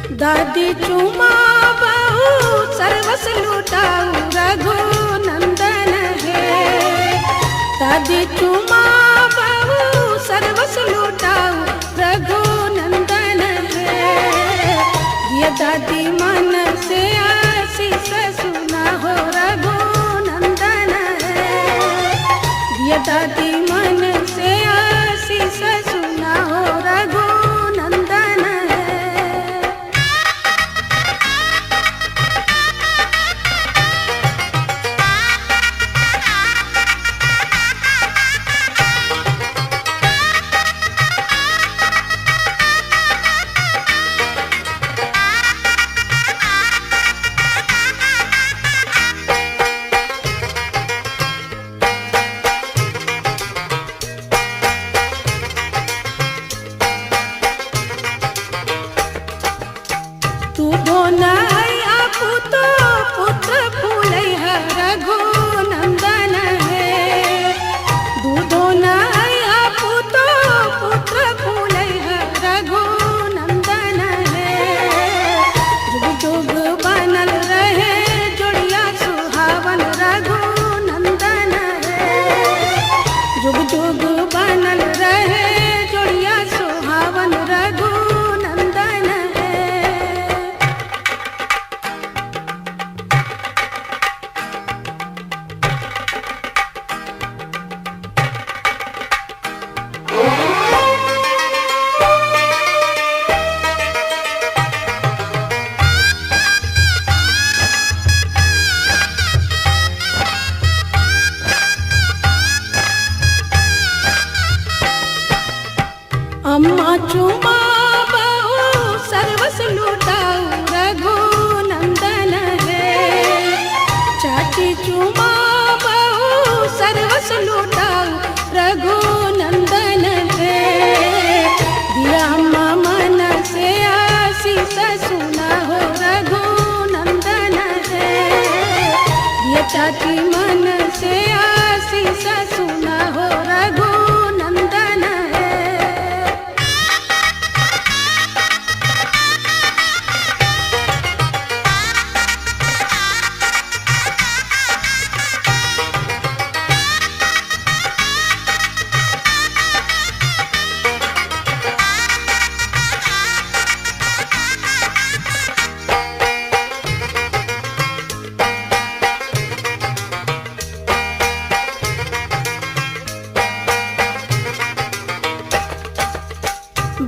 दादी चुमा बहु सर्वस लुटाऊ रघुनंदन है। दादी चुमा बहु सर्वस लुटाऊ रघुनंदन है। ये दादी मन से आशीष सुना हो रघुनंदन है। ये दादी मन से आशीष सुना हो रघुनंदन है। तू धोनैया पुतो पुत्र फूलैया रघुनंदन है। दूधो नैया पुतो पुत्र फूलैया रघुनंदन है। जुग जुग बनल रहे जोड़िया सुहावन रघुनंदन है। जुग जुग बनल रहे जोड़िया सुहावन रघुनंदन है। अम्मा चुमा बहु सर्वस लुटाऊ रघुनंदन है। चाची चुमा बहु सर्वस लुटाऊ रघुनंदन है। दिया अम्मा मन से आशीष सुना हो रघुनंदन है। दिया चाची मन से आशीष सुना हो रघुनंदन है।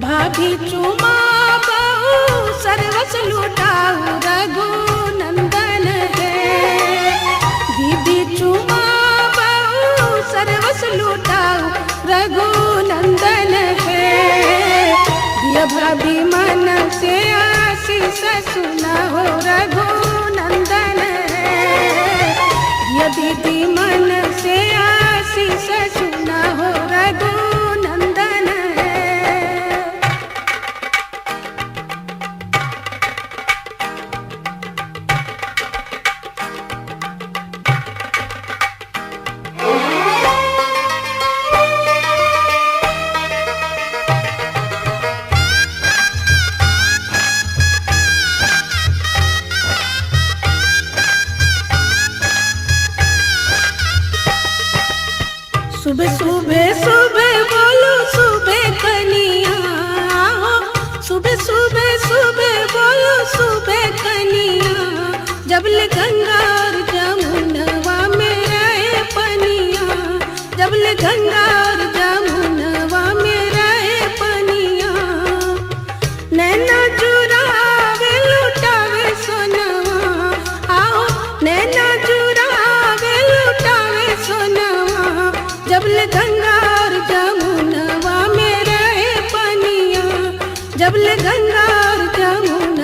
भाभी चुमा बहु सर्वस लुटाऊ रघुनंदन है। दीदी चुमा बहु सर्वस लुटाऊ रघुनंदन है। दिया भाभी मन से आशीष सुना हो रघुनंदन है। दिया दीदी मन से आशीष सुना हो रघुनंदन है। सुबह सुबह सुबह बोलो सुबह कनिया। सुबह सुबह सुबह बोलो सुबह कनिया। जबले गंगा और जमुनवा में रहे पनिया। जबले गंगा और जमुनवा में रहे पनिया। नैना चुरावे लुटावे सोनवा। आओ नैना चुरावे लुटावे सोनवा। जबले गंगा और जमुनवा में रहे पनिया। जबले गंगा और जमुनवा